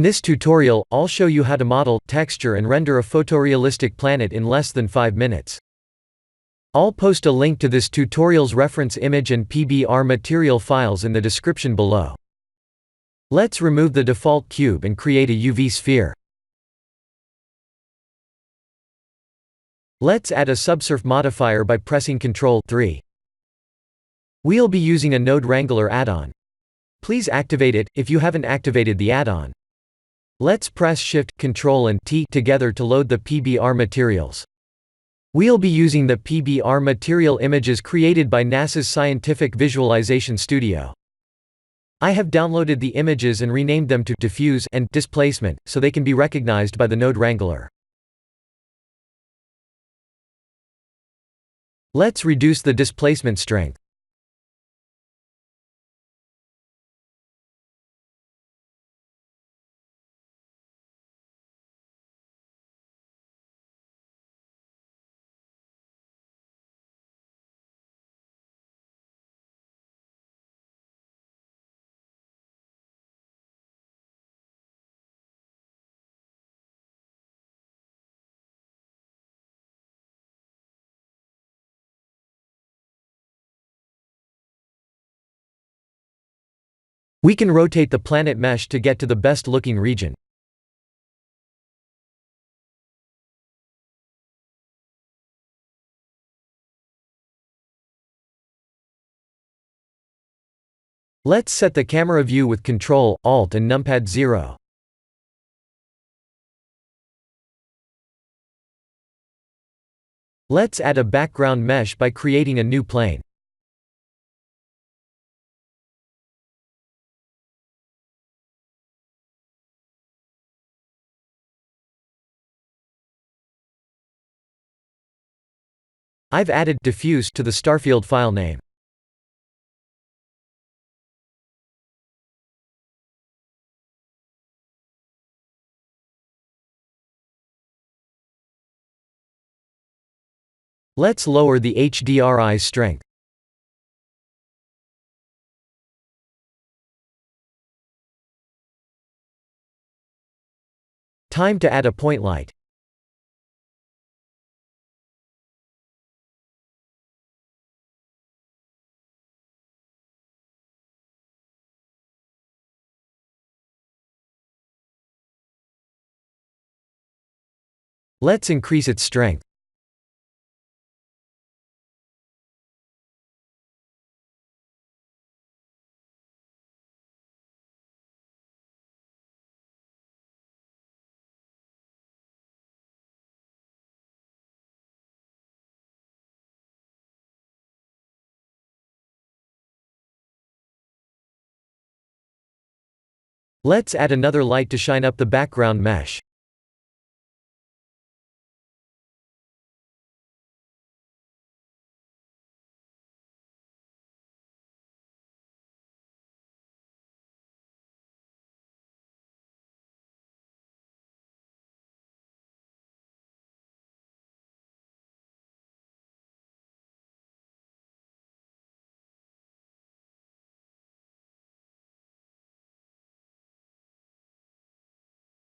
this tutorial, I'll show you how to model, texture and render a photorealistic planet in less than 5 minutes. I'll post a link to this tutorial's reference image and PBR material files in the description below. Let's remove the default cube and create a UV sphere. Let's add a subsurf modifier by pressing Control 3. We'll be using a Node Wrangler add-on. Please activate it, if you haven't activated the add-on. Let's press Shift, Control and T together to load the PBR materials. We'll be using the PBR material images created by NASA's Scientific Visualization Studio. I have downloaded the images and renamed them to diffuse and displacement, so they can be recognized by the Node Wrangler. Let's reduce the displacement strength. We can rotate the planet mesh to get to the best looking region. Let's set the camera view with Control Alt and Numpad 0. Let's add a background mesh by creating a new plane. I've added diffuse to the starfield file name. Let's lower the HDRI's strength. Time to add a point light. Let's increase its strength. Let's add another light to shine up the background mesh.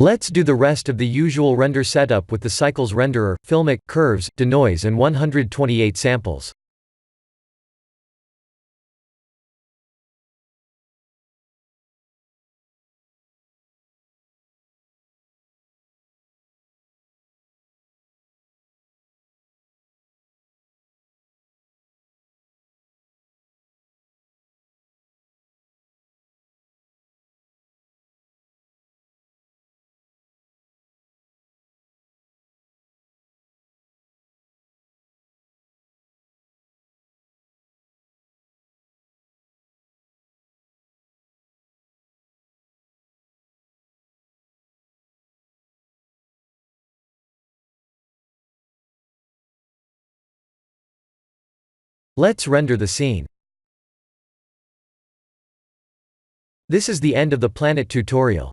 Let's do the rest of the usual render setup with the cycles renderer, filmic, curves, denoise and 128 samples. Let's render the scene. This is the end of the planet tutorial.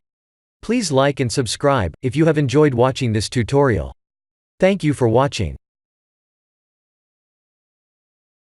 Please like and subscribe if you have enjoyed watching this tutorial. Thank you for watching.